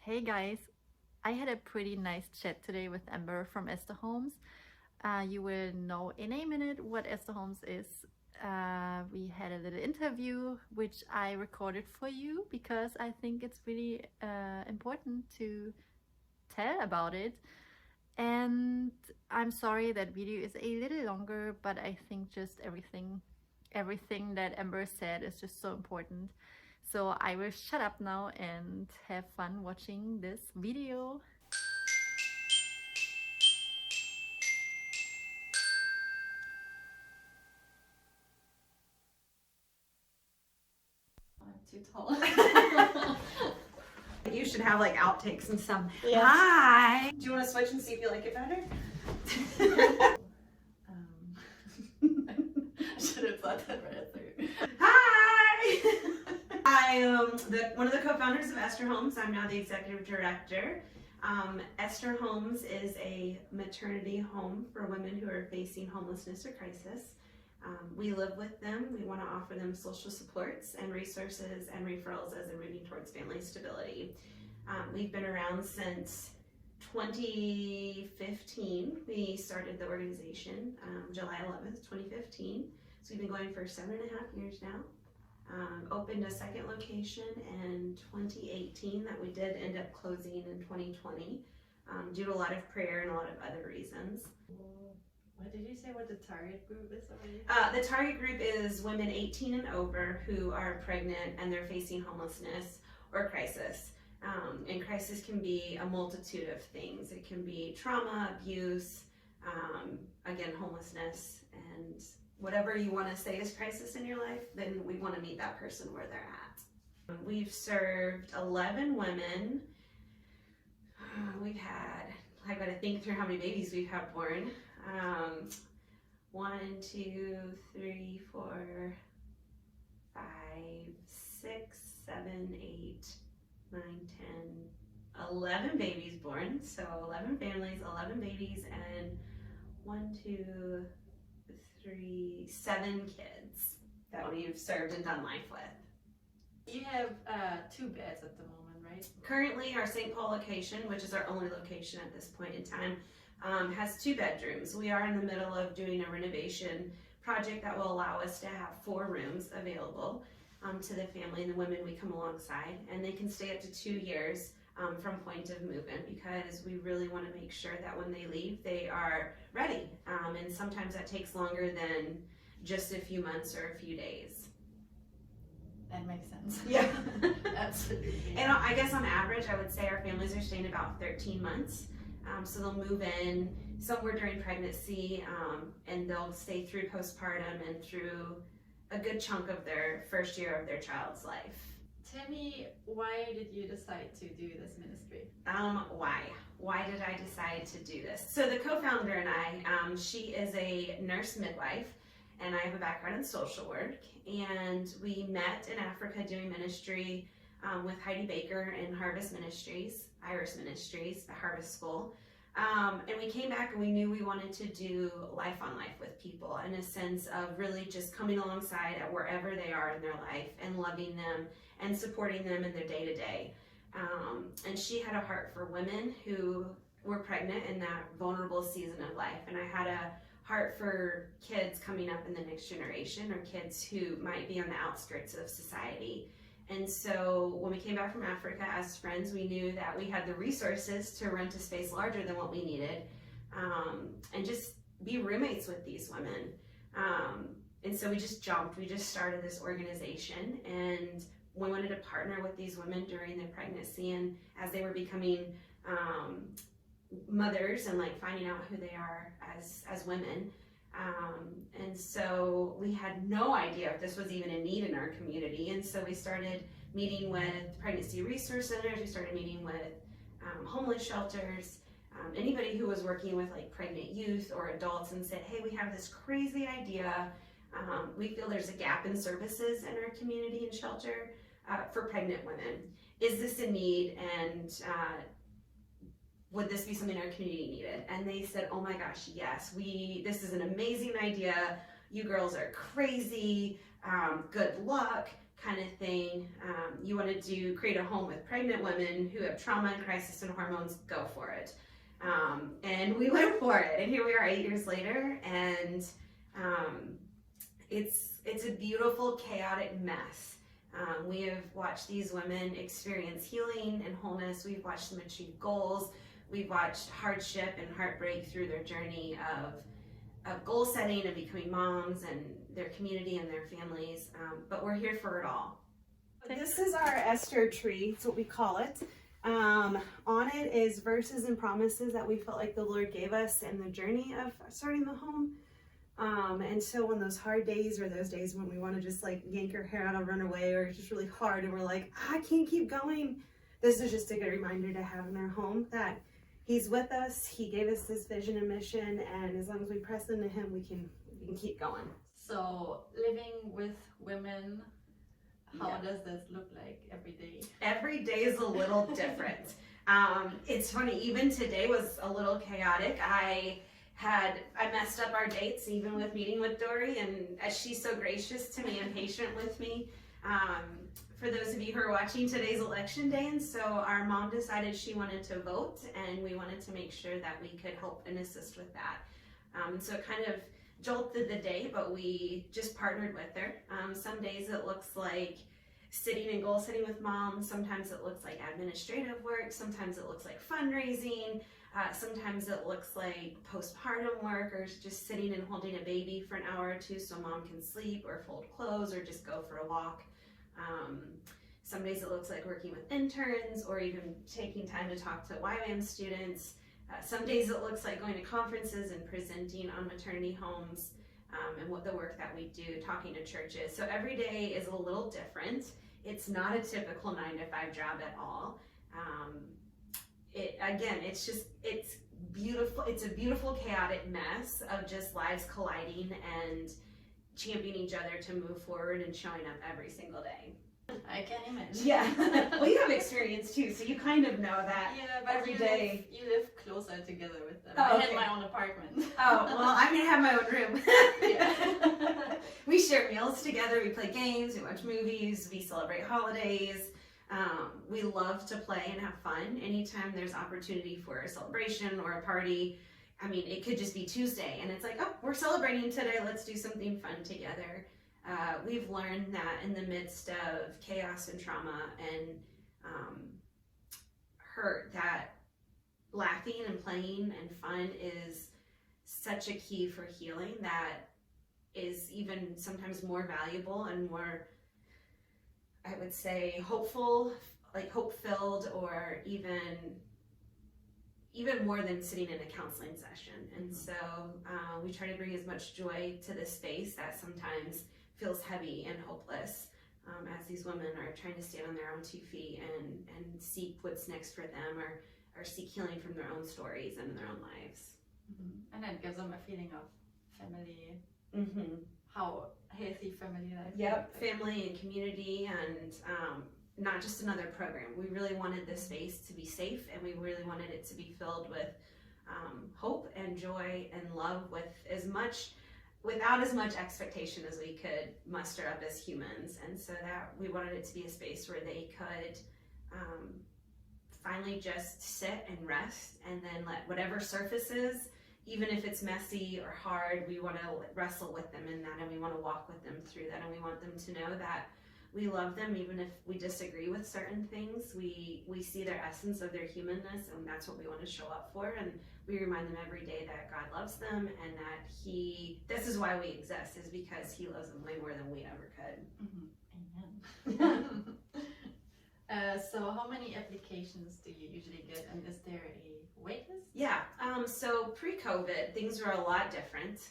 Hey guys, I had a pretty nice chat today with Amber from Esther Homes. You will know in a minute what Esther Homes is. We had a little interview which I recorded for you because I think it's really important to tell about it. And I'm sorry that video is a little longer, but I think just everything that Amber said is just so important. So I will shut up now and have fun watching this video. I'm too tall. You should have like outtakes and stuff. Yeah. Hi! Do you want to switch and see if you like it better? I should have thought that right through. Hi! I am one of the co-founders of Esther Homes. I'm now the executive director. Esther Homes is a maternity home for women who are facing homelessness or crisis. We live with them. We want to offer them social supports and resources and referrals as they're moving towards family stability. We've been around since 2015. We started the organization July 11th, 2015. So we've been going for 7.5 years now. Opened a second location in 2018 that we did end up closing in 2020 due to a lot of prayer and a lot of other reasons. What did you say what the target group is already? The target group is women 18 and over who are pregnant and they're facing homelessness or crisis. And crisis can be a multitude of things. It can be trauma, abuse, again, homelessness, and whatever you want to say is crisis in your life, then we want to meet that person where they're at. We've served 11 women. We've had, I've got to think through how many babies we've had born. 1, 2, 3, 4, 5, 6, 7, 8, 9, 10, 11 babies born. So 11 families, 11 babies, and 1, 2, 3, 7 kids that we've served and done life with. You have 2 beds at the moment, right? Currently, our St. Paul location, which is our only location at this point in time, has 2 bedrooms. We are in the middle of doing a renovation project that will allow us to have 4 rooms available to the family and the women we come alongside, and they can stay up to 2 years from point of move-in, because we really want to make sure that when they leave they are ready, and sometimes that takes longer than just a few months or a few days. That makes sense. Yeah. Absolutely. And I guess on average I would say our families are staying about 13 months. So they'll move in somewhere during pregnancy, and they'll stay through postpartum and through a good chunk of their first year of their child's life. Tell me, why did you decide to do this ministry? Why did I decide to do this? So the co-founder and I, she is a nurse midwife, and I have a background in social work, and we met in Africa doing ministry with Heidi Baker in Harvest Ministries, Iris Ministries, the Harvest School. And we came back and we knew we wanted to do life on life with people, in a sense of really just coming alongside at wherever they are in their life and loving them and supporting them in their day-to-day. And she had a heart for women who were pregnant in that vulnerable season of life, and I had a heart for kids coming up in the next generation, or kids who might be on the outskirts of society. And so when we came back from Africa as friends, we knew that we had the resources to rent a space larger than what we needed, and just be roommates with these women. And so we just started this organization, and we wanted to partner with these women during their pregnancy and as they were becoming mothers and like finding out who they are as women. And so we had no idea if this was even a need in our community, and so we started meeting with pregnancy resource centers, we started meeting with homeless shelters, anybody who was working with like pregnant youth or adults, and said, hey, we have this crazy idea. We feel there's a gap in services in our community and shelter for pregnant women. Is this a need, and would this be something our community needed? And they said, oh my gosh, yes, this is an amazing idea. You girls are crazy. Good luck. kind of thing. You want to create a home with pregnant women who have trauma and crisis and hormones, go for it. And we went for it, and here we are 8 years later, and it's a beautiful, chaotic mess. We have watched these women experience healing and wholeness. We've watched them achieve goals. We've watched hardship and heartbreak through their journey of goal setting and becoming moms and their community and their families. But we're here for it all. This is our Esther tree. It's what we call it. On it is verses and promises that we felt like the Lord gave us in the journey of starting the home. And so on those hard days, or those days when we want to just like yank our hair out and run away, or it's just really hard and we're like, I can't keep going, this is just a good reminder to have in our home that He's with us. He gave us this vision and mission, and as long as we press into Him, we can keep going. So living with women, how Yeah. does this look like every day? Every day is a little different. It's funny, even today was a little chaotic. I messed up our dates, even with meeting with Dory, and as she's so gracious to me and patient with me. For those of you who are watching, today's election day, and so our mom decided she wanted to vote, and we wanted to make sure that we could help and assist with that. So it kind of jolted the day, but we just partnered with her. Some days it looks like sitting and goal setting with mom. Sometimes it looks like administrative work. Sometimes it looks like fundraising. Sometimes it looks like postpartum work, or just sitting and holding a baby for an hour or two so mom can sleep or fold clothes or just go for a walk. Some days it looks like working with interns or even taking time to talk to YWAM students. Some days it looks like going to conferences and presenting on maternity homes and what the work that we do, talking to churches. So every day is a little different. It's not a typical 9-to-5 job at all. It's beautiful. It's a beautiful, chaotic mess of just lives colliding and championing each other to move forward and showing up every single day. I can imagine. Yeah. Well, you have experience too, so you kind of know that. Yeah, but every day. you live closer together with them. Oh, I okay. had my own apartment. Oh, well, I'm gonna have my own room. Yeah. We share meals together, we play games, we watch movies, we celebrate holidays. We love to play and have fun. Anytime there's opportunity for a celebration or a party, I mean, it could just be Tuesday and it's like, oh, we're celebrating today, let's do something fun together. We've learned that in the midst of chaos and trauma and hurt, that laughing and playing and fun is such a key for healing, that is even sometimes more valuable and more, I would say, hopeful, like hope-filled, or even more than sitting in a counseling session. And so we try to bring as much joy to this space that sometimes feels heavy and hopeless, as these women are trying to stand on their own 2 feet and seek what's next for them, or seek healing from their own stories and in their own lives. And that gives them a feeling of family, Mm-hmm. how healthy family life Yep, is. family and community, and not just another program. We really wanted this space to be safe, and we really wanted it to be filled with hope and joy and love, without as much expectation as we could muster up as humans. And so that we wanted it to be a space where they could finally just sit and rest, and then let whatever surfaces, even if it's messy or hard, we want to wrestle with them in that, and we want to walk with them through that, and we want them to know that we love them even if we disagree with certain things. We see their essence of their humanness, and that's what we want to show up for. And we remind them every day that God loves them, and that this is why we exist, is because He loves them way more than we ever could. Amen. So how many applications do you usually get, and is there a wait list? Yeah, so pre-COVID, things were a lot different.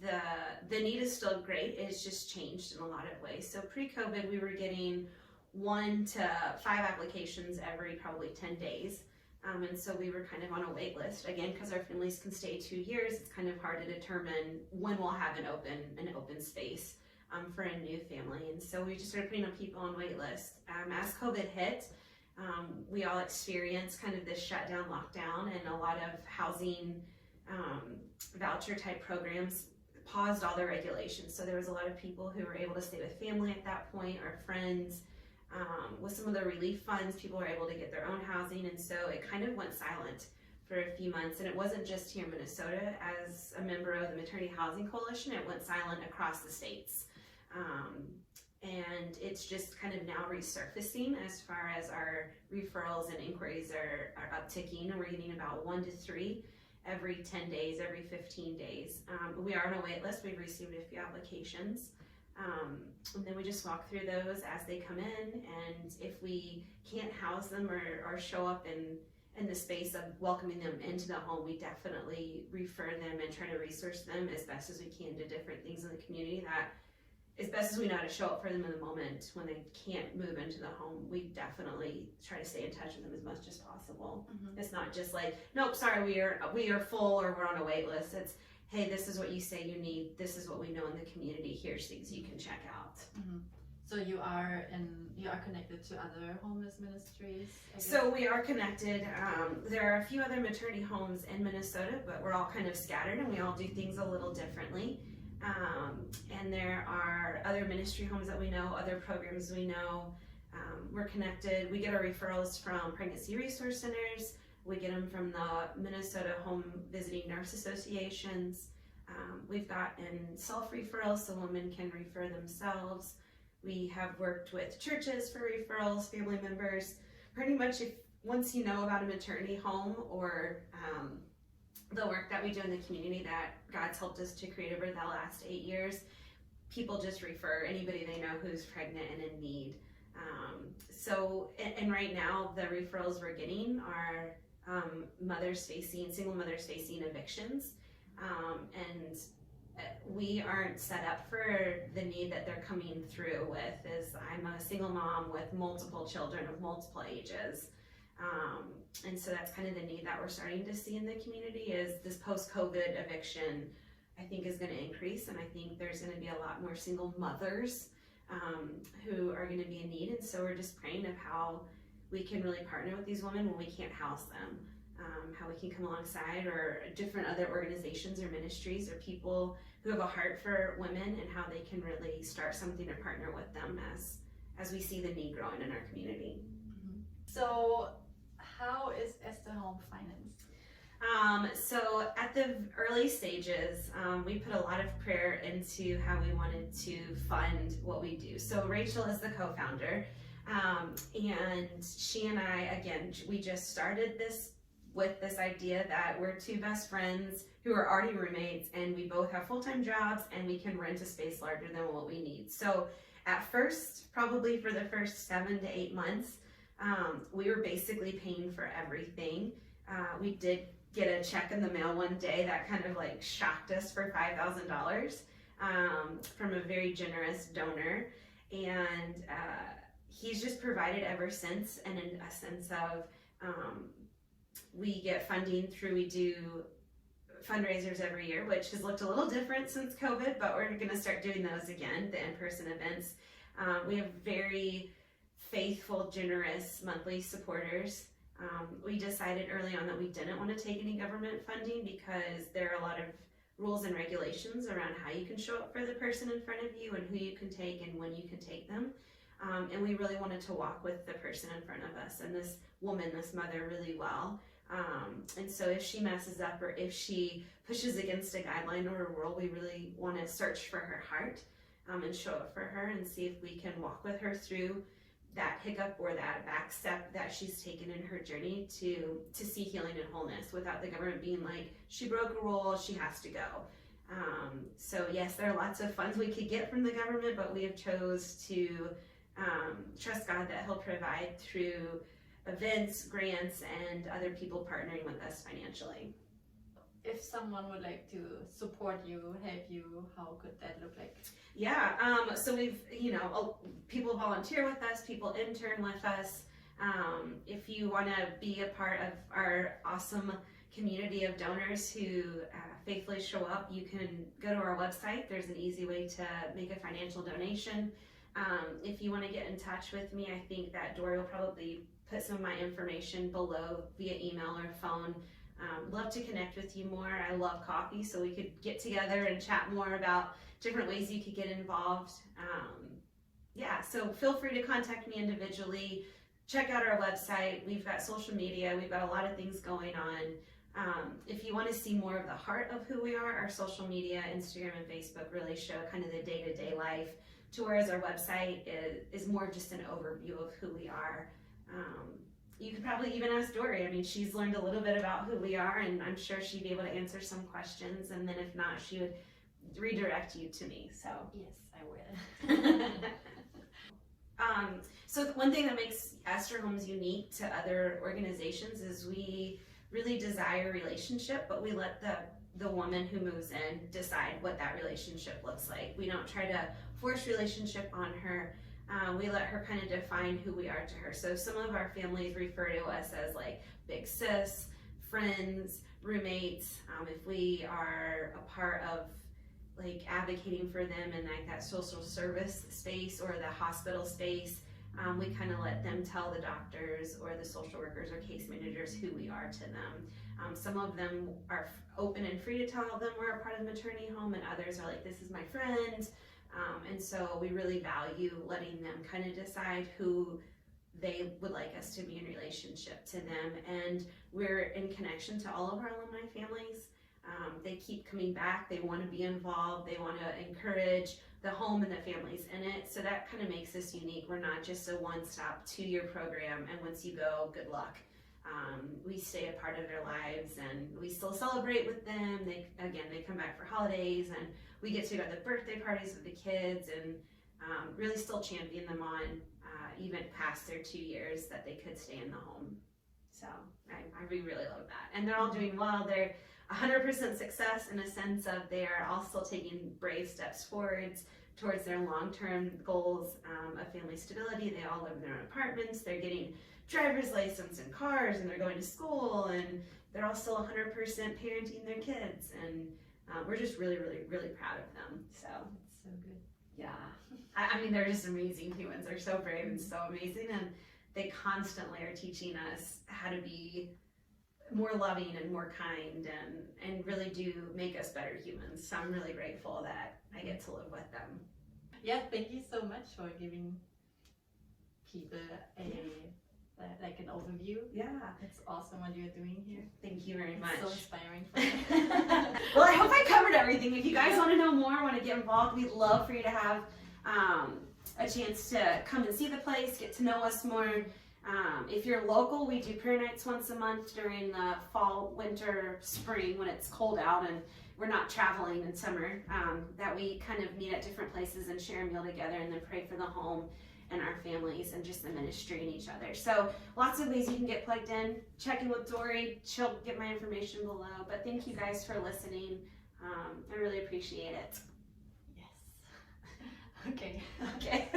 The need is still great, it's just changed in a lot of ways. So pre-COVID, we were getting 1 to 5 applications every probably 10 days. And so we were kind of on a wait list. Again, because our families can stay 2 years, it's kind of hard to determine when we'll have an open space for a new family. And so we just started putting people on wait list. As COVID hit, we all experienced kind of this shutdown, lockdown, and a lot of housing voucher type programs paused all the regulations. So there was a lot of people who were able to stay with family at that point, or friends. With some of the relief funds, people were able to get their own housing, and so it kind of went silent for a few months. And it wasn't just here in Minnesota. As a member of the Maternity Housing Coalition, it went silent across the states. And it's just kind of now resurfacing as far as our referrals and inquiries are upticking, and we're getting about 1 to 3 every 10 days, every 15 days. We are on a wait list. We've received a few applications. And then we just walk through those as they come in, and if we can't house them or show up in the space of welcoming them into the home, we definitely refer them and try to resource them as best as we can to different things in the community that, as best as we know how to show up for them in the moment when they can't move into the home, we definitely try to stay in touch with them as much as possible. Mm-hmm. It's not just like, nope, sorry, we are full or we're on a wait list. It's, hey, this is what you say you need. This is what we know in the community. Here's things you can check out. Mm-hmm. So you are connected to other homeless ministries, I guess? So we are connected. There are a few other maternity homes in Minnesota, but we're all kind of scattered and we all do things a little differently. And there are other ministry homes that we know, other programs we know. We're connected. We get our referrals from pregnancy resource centers. We get them from the Minnesota Home Visiting Nurse Associations. We've gotten self-referrals so women can refer themselves. We have worked with churches for referrals, family members. Pretty much once you know about a maternity home or the work that we do in the community that God's helped us to create over the last 8 years, people just refer anybody they know who's pregnant and in need. And right now the referrals we're getting are single mothers facing evictions, and we aren't set up for the need that they're coming through with. I'm a single mom with multiple children of multiple ages, and so that's kind of the need that we're starting to see in the community. Is this post-COVID eviction, I think, is going to increase, and I think there's going to be a lot more single mothers who are going to be in need, and so we're just praying of how we can really partner with these women when we can't house them, how we can come alongside, or different other organizations or ministries or people who have a heart for women, and how they can really start something or partner with them as we see the need growing in our community. Mm-hmm. So how is Esther Home financed? So at the early stages, we put a lot of prayer into how we wanted to fund what we do. So Rachel is the co-founder. And she and I, again, we just started this with this idea that we're two best friends who are already roommates, and we both have full-time jobs, and we can rent a space larger than what we need. So at first, probably for the first 7 to 8 months, we were basically paying for everything. We did get a check in the mail one day that kind of like shocked us for $5,000 from a very generous donor. And he's just provided ever since, and in a sense of we get funding through, we do fundraisers every year, which has looked a little different since COVID, but we're going to start doing those again, the in-person events. We have very faithful, generous monthly supporters. We decided early on that we didn't want to take any government funding because there are a lot of rules and regulations around how you can show up for the person in front of you and who you can take and when you can take them. And we really wanted to walk with the person in front of us and this woman, this mother, really well. And so if she messes up or if she pushes against a guideline or a rule, we really want to search for her heart and show up for her and see if we can walk with her through that hiccup or that back step that she's taken in her journey to see healing and wholeness without the government being like, she broke a rule, she has to go. So yes, there are lots of funds we could get from the government, but we have chose to trust God that He'll provide through events, grants, and other people partnering with us financially. If someone would like to support you, help you, how could that look like? Yeah, so we've, people volunteer with us, people intern with us. If you want to be a part of our awesome community of donors who faithfully show up, you can go to our website. There's an easy way to make a financial donation. If you want to get in touch with me, I think that Dory will probably put some of my information below via email or phone. Love to connect with you more. I love coffee, so we could get together and chat more about different ways you could get involved. Yeah, so feel free to contact me individually. Check out our website. We've got social media. We've got a lot of things going on. If you want to see more of the heart of who we are, our social media, Instagram and Facebook really show kind of the day-to-day life, to whereas our website is more just an overview of who we are. You could probably even ask Dory. I mean, she's learned a little bit about who we are, and I'm sure she'd be able to answer some questions, and then if not, she would redirect you to me. So Yes, I will. So one thing that makes Esther Homes unique to other organizations is we really desire relationship, but we let the woman who moves in decide what that relationship looks like. We don't try to force relationship on her. We let her kind of define who we are to her. So some of our families refer to us as like big sis, friends, roommates. If we are a part of like advocating for them in like that social service space or the hospital space, we kind of let them tell the doctors or the social workers or case managers who we are to them. Some of them are open and free to tell them we're a part of the maternity home, and others are like, this is my friend. And so we really value letting them kind of decide who they would like us to be in relationship to them. And we're in connection to all of our alumni families. They keep coming back. They want to be involved. They want to encourage the home and the families in it. So that kind of makes us unique. We're not just a one-stop 2-year program, and once you go, good luck. We stay a part of their lives, and we still celebrate with them. They come back for holidays, and we get to go to the birthday parties with the kids, and really still champion them on even past their 2 years that they could stay in the home. So I really love that. And they're all doing well. They're 100% success in a sense of they are all still taking brave steps forwards towards their long-term goals of family stability. They all live in their own apartments. They're getting driver's license and cars, and they're going to school, and they're all still 100% parenting their kids. And we're just really proud of them. So It's so good. yeah, I mean, they're just amazing humans. They're so brave and so amazing, and they constantly are teaching us how to be more loving and more kind, and really do make us better humans. So I'm really grateful that I get to live with them. Yeah, thank you so much for giving people like an overview. Yeah, It's awesome what you're doing here. thank you very much. It's so inspiring for me. Well, I hope I covered everything. If you guys want to know more, want to get involved, we'd love for you to have a chance to come and see the place, get to know us more. If you're local, we do prayer nights once a month during the fall, winter, spring when it's cold out and we're not traveling in summer, that we kind of meet at different places and share a meal together and then pray for the home and our families and just the ministry and each other. So lots of ways you can get plugged in. Check in with Dory. She'll get my information below. But thank you guys for listening. I really appreciate it. Yes. Okay. Okay.